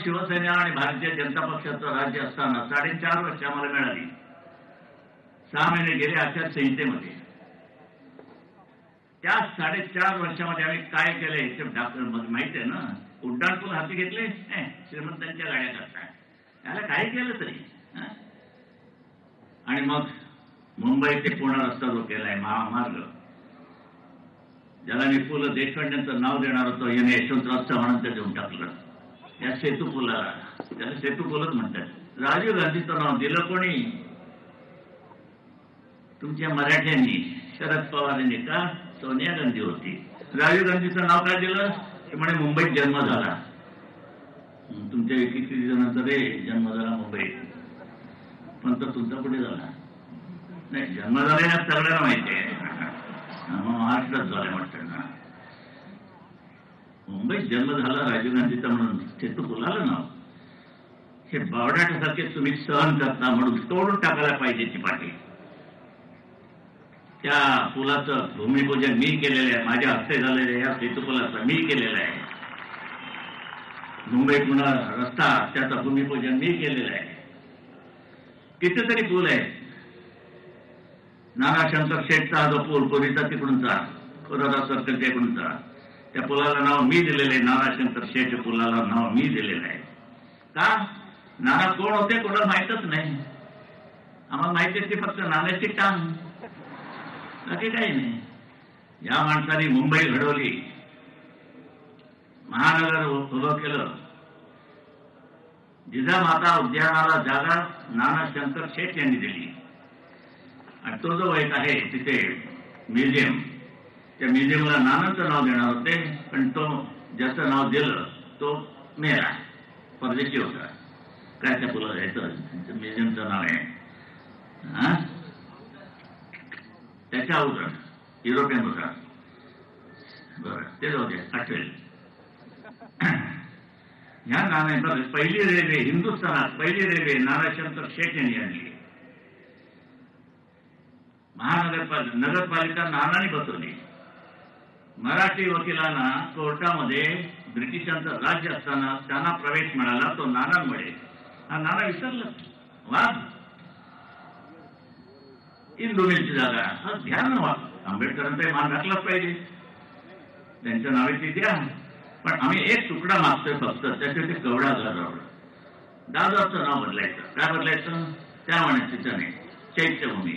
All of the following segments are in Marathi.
शिवसेना आणि भारतीय जनता पक्षाचं राज्य असताना 4.5 वर्ष आम्हाला मिळाली. 6 महिने गेले आचारसंहितेमध्ये. त्या 4.5 वर्षामध्ये आम्ही काय केलंय ते माहिती आहे ना. उड्डाणपूल हाती घेतले श्रीमंतांच्या गाड्या करताय, त्याला काय केलं तरी. आणि मग मुंबई ते पुणे रस्ता जो केलाय महामार्ग, ज्याला मी पु ल देशपांडेंचं नाव देणार होतो, याने यशवंतराव चव्हाणांचं देऊन टाकलं. या सेतू पुलाला, त्याला सेतू पुलच म्हणतात. राजीव गांधीचं नाव दिलं कोणी? तुमच्या मराठ्यांनी, शरद पवारांनी. का? सोनिया गांधी होती. राजीव गांधीचं नाव काय दिलं? ते म्हणे मुंबईत जन्म झाला. तुमच्या नंतर जन्म झाला मुंबईत, पण तो तुमचा कुठे झाला? नाही, जन्म झाला ना सगळ्यांना माहिती आहे. महाराष्ट्रात झाला म्हणतात ना. मुंबईत जन्म झाला राजीव गांधीचा म्हणून सेतू पुलाला नाव. हे बावडाटासारखे तुम्ही सहन करता म्हणून तोडून टाकायला पाहिजे ती पाठी. त्या पुलाचं भूमिपूजन मी केलेलं आहे, माझ्या हस्ते झालेलं या सेतू पुलाचं मी केलेलं आहे. मुंबई पुणे रस्ता त्याचं भूमिपूजन मी केलेलं आहे. कितीतरी पूल आहे. नाना शंकर शेठचा जो पूल पुरीचा तिकडूनचा, कोरोना सर्कल तिकडूनचा, त्या पुलाला नाव मी दिलेलं आहे. नाना शंकर शेठ पुलाला नाव मी दिलेलं आहे. का? नाना कोण होते कोणाला माहीतच नाही. आम्हाला माहिती असते फक्त नाण्याची टांग, बाकी काही नाही. या माणसाने मुंबई घडवली, महानगर उभं केलं. जिजामाता उद्यानाला जागा नाना शंकर शेठ यांनी दिली. आणि तो जो एक आहे तिथे म्युझियम, त्या म्युझियमला नानांचं नाव देणार होते, पण तो ज्याचं नाव दिलं तो मेला, परदेशी होता. काय त्या पुला द्यायचं? म्युझियमचं नाव आहे त्याच्या अगोदर युरोपियन होता. बरं, ते जाऊ दे, आठवेल. ह्या नाण्यांचा पहिली रेल्वे हिंदुस्थानात, पहिली रेल्वे नानाशंकर शेठ यांनी आणली. नगरपालिका नानाने बसवली. मराठी वकिलांना कोर्टामध्ये ब्रिटिशांचं राज्य असताना त्यांना प्रवेश मिळाला तो नानांमुळे. हा नाना विसरला वाद. इंदुमिलची जागा, हा घ्या ना. आंबेडकरांचा मान राखलाच पाहिजे, त्यांच्या नावे ती द्या. पण आम्ही एक तुकडा मागतोय फक्त, त्याचे ते कवडा घालवलं. दादरचं नाव बदलायचं. काय बदलायचं? त्या म्हणायचं त्याने चैत्यभूमी.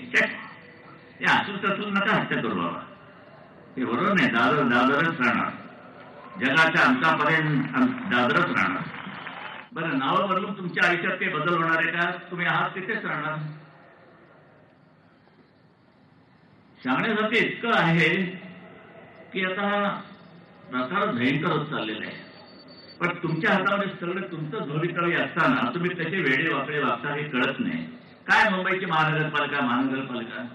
हे असू नका हत्या करू बाबा, हे बरोबर नाही. दादरच राहणार, जगाच्या अंतापर्यंत दादरच राहणार. बरं, नावं बदलून तुमच्या आयुष्यात काही बदल होणार आहे का? तुम्ही आहात तिथेच राहणार. सांगण्यासाठी इतकं आहे की आता प्रकार भयंकर होत चाललेला आहे. पण तुमच्या हातामध्ये सगळं तुमचं झोळीतळी असताना तुम्ही कसे वेडे वाकडे वागता हे कळत नाही. काय मुंबईची महानगरपालिका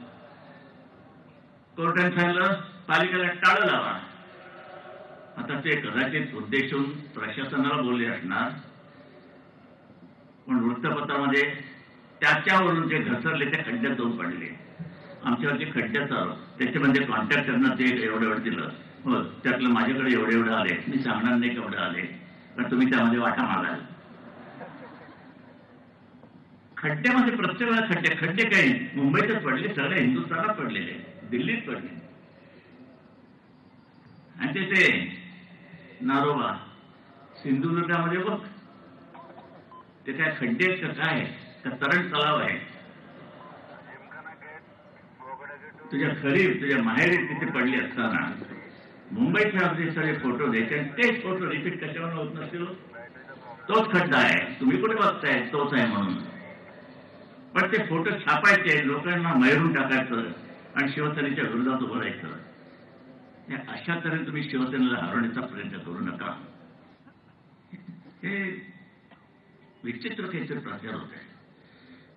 कोर्टाने सांगितलं पालिकेला टाळं लावा. आता ते कदाचित उद्देशून प्रशासनाला बोलले असणार, पण वृत्तपत्रामध्ये त्याच्यावरून जे घसरले ते खड्ड्यात जाऊन पडले. आमच्यावरचे खड्ड्यात आलो, त्याच्यामध्ये कॉन्ट्रॅक्टरनं ते एवढं दिलं. हो, त्यातलं माझ्याकडे एवढे आले. मी सांगणार नाही केवढे आले, पण तुम्ही त्यामध्ये वाटा मागाल. खड्ड्यामध्ये प्रत्येक खड्डे काही मुंबईतच पडले, सगळे हिंदुस्थानात पडलेले, दिल्लीत पडले. आणि ते नारोबा सिंधुदुर्गामध्ये बघ, ते काय खड्डे आहेत का काय, का तरण तलाव आहे? तुझ्या माहेरी तिथे पडली असताना मुंबईचे आपले सगळे फोटो द्यायचे आणि तेच फोटो रिपीट कशावर होत नसतील. तोच खड्डा आहे, तुम्ही कुठे बघताय तोच आहे म्हणून. पण ते फोटो छापायचे, लोकांना मैरून टाकायचं आणि शिवसेनेच्या विरोधात उभं राहायचं. अशा तऱ्हेने तुम्ही शिवसेनेला हरवण्याचा प्रयत्न करू नका. हे विचित्र काहीतरी प्रचार होत आहे.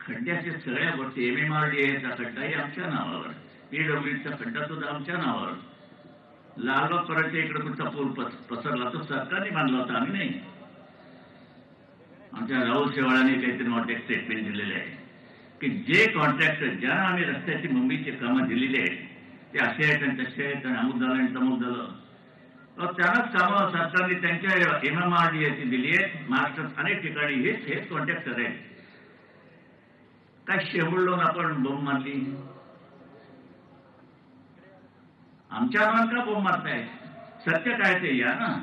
खड्ड्याच्या सगळ्या गोष्टी, MMRDAचा खड्डाही आमच्या नावावर, PWDचा खड्डा सुद्धा आमच्या नावावर. लालबाग परतच्या इकडे कुठचा पूल पसरला तो सरकारने बांधला होता, आम्ही नाही. आमच्या राहुल शेवाळाने काहीतरी मोठे स्टेटमेंट दिलेले आहे की जे कॉन्ट्रॅक्टर ज्यांना आम्ही रस्त्याची मुंबईची कामं दिलेली आहेत ते असे आहेत आणि तसे आहेत आणि अमुक झालं आणि तमुक झालं. त्यानंच कामं सरकारने त्यांच्या MMRDA दिली आहेत. महाराष्ट्रात अनेक ठिकाणी हेच कॉन्ट्रॅक्टर आहेत. काय शेंबुळून आपण बोंब मारली? आमच्या नावात का बोंब मारताय? सत्य काय ते या ना.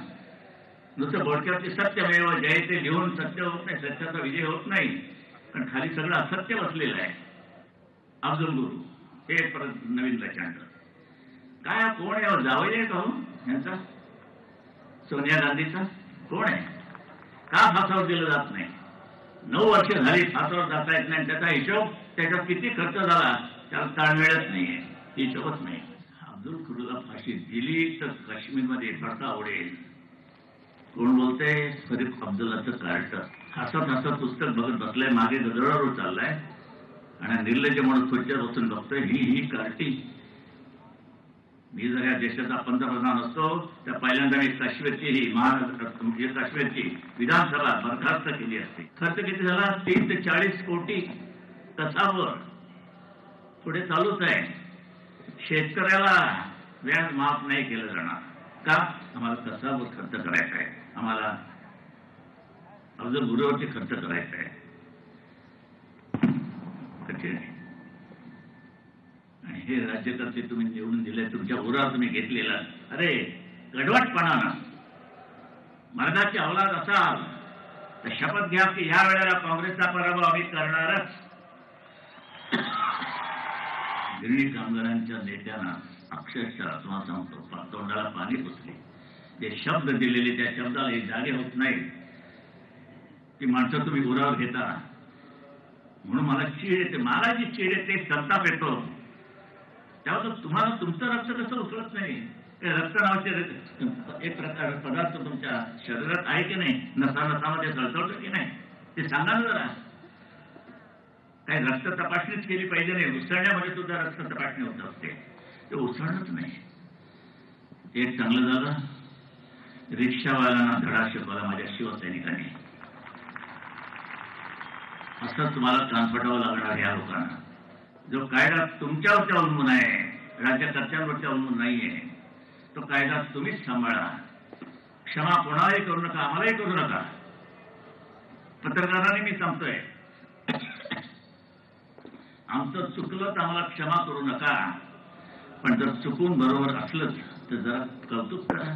नुसतं बोडक्यावरती सत्यमेव जयते लिहून सत्य होत नाही, सत्याचा विजय होत नाही. कारण खाली सगळं असत्य बसलेलं आहे. अब्दुल गुरु हे परत नवीन प्रचंड काय कोण आहे? जावई आहे का हो यांचा? सोनिया गांधीचा कोण आहे? का फासावर दिलं जात नाही? 9 वर्ष झाली फासावर जाता येत नाही. त्याचा हिशोब त्याच्यात किती खर्च झाला त्याला ताळमेळच नाहीये, हिशोबच नाही. अब्दुल गुरुला फाशी दिली तर काश्मीरमध्ये भडका उडेल. कोण बोलतंय? फरीद अब्दुल्लाचं कार्ट हसत हसत पुस्तक बघत बसलाय, मागे गजरावर चाललाय आणि निर्लज्ज म्हणून खुर्चीवर बसून बघतोय ही कार्टी. मी जर या देशाचा पंतप्रधान असतो तर पहिल्यांदा मी काश्मीरची काश्मीरची विधानसभा बरखास्त केली असते. खर्च किती झाला? 30 ते 40 कोटी कसावर. पुढे चालूच आहे. शेतकऱ्याला व्याज माफ नाही केलं जाणार का? आम्हाला कसावर खर्च करायचा आहे, आम्हाला अब्दुल गुरुवरती खर्च करायचा आहे. कठीण आहे. आणि हे राज्यकर्ते तुम्ही निवडून दिले, तुमच्या उरावर तुम्ही घेतलेला. अरे कडवटपणानं मर्दाची अवलाद असाल तर शपथ घ्या की ह्या वेळेला काँग्रेसचा पराभव आम्ही करणारच. गिरणी कामगारांच्या नेत्यांना अक्षरशः तुम्हाला सांगतो तोंडाला पाणी पुसले. जे शब्द दिलेले त्या शब्दाला जागे होत नाही. ती माणसं तुम्ही उरावर घेता म्हणून मला चीड येते. मला जी चीड येते, संताप येतो, त्यावर तुम्हाला तुमचं रक्त कसं उचलत नाही? रक्त नावाचे एक प्रकार पदार्थ तुमच्या शरीरात आहे की नाही? नसामध्ये सळसळतं की नाही ते सांगा ना जरा. काही रक्त तपासणीच केली पाहिजे नाही. उसळण्यामध्ये सुद्धा रक्त तपासणी होत असते, ते उसळणच नाही. एक चांगलं झालं, रिक्षावाल्यांना धडा शिकवला माझ्या शिवसैनिकांनी. असं तुम्हाला कानफटावं लागणार या लोकांना. जो कायदा तुमच्यावरती अवलंबून आहे, राज्यकर्त्यांवरती अवलंबून नाहीये, तो कायदा तुम्हीच सांभाळा. क्षमा कोणालाही करू नका, आम्हालाही करू नका. पत्रकारांनी मी सांगतोय, आमचं चुकलं तर आम्हाला क्षमा करू नका, पण जर चुकून बरोबर असलंच तर जरा कौतुक करा.